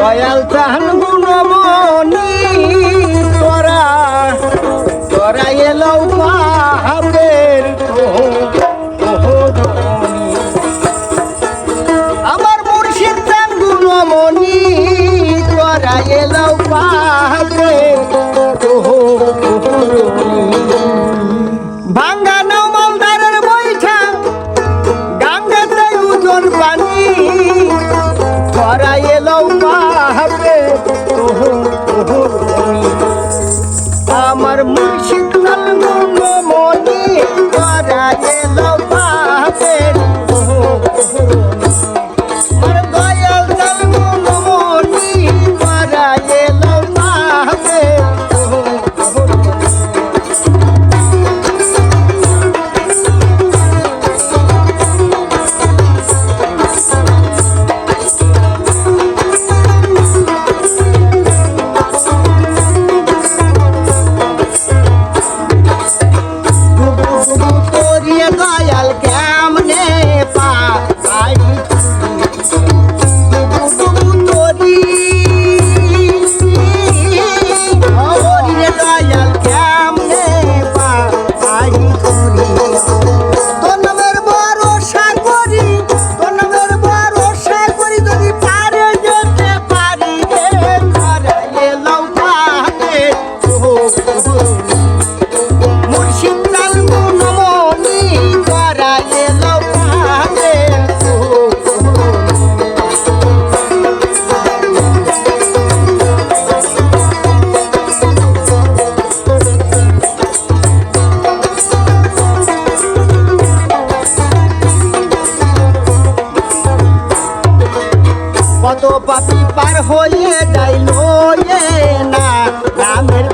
দয়াল চান গুণমণি তোরা তোরা এলো পাহাড়ের আমার মুর্শিদ চান গুণমণি তোরা এলো পাহাড়ের ভাঙ্গা নাও মালদারের বৈঠা গাঙ্গাতে উজন পানি তোরা এলো পাহাড়ে আমার মুর্শিদ লাল গুণমণি তোরা এলো পাহাড়ে আমার দয়াল লাল গুণমণি তোরা এলো পাহাড়ে দয়াল কেমনে পাই দয়াল কেমনে পাই তোর ভরসা করি তোর ভরসা করি যদি পারে যেতে পারি এলাম পাহাড়ে মুর্শিদ লাল গুণমণি তোরা এলো পাহাড়ে কত পাপি পার হয়ে যাইল না রামের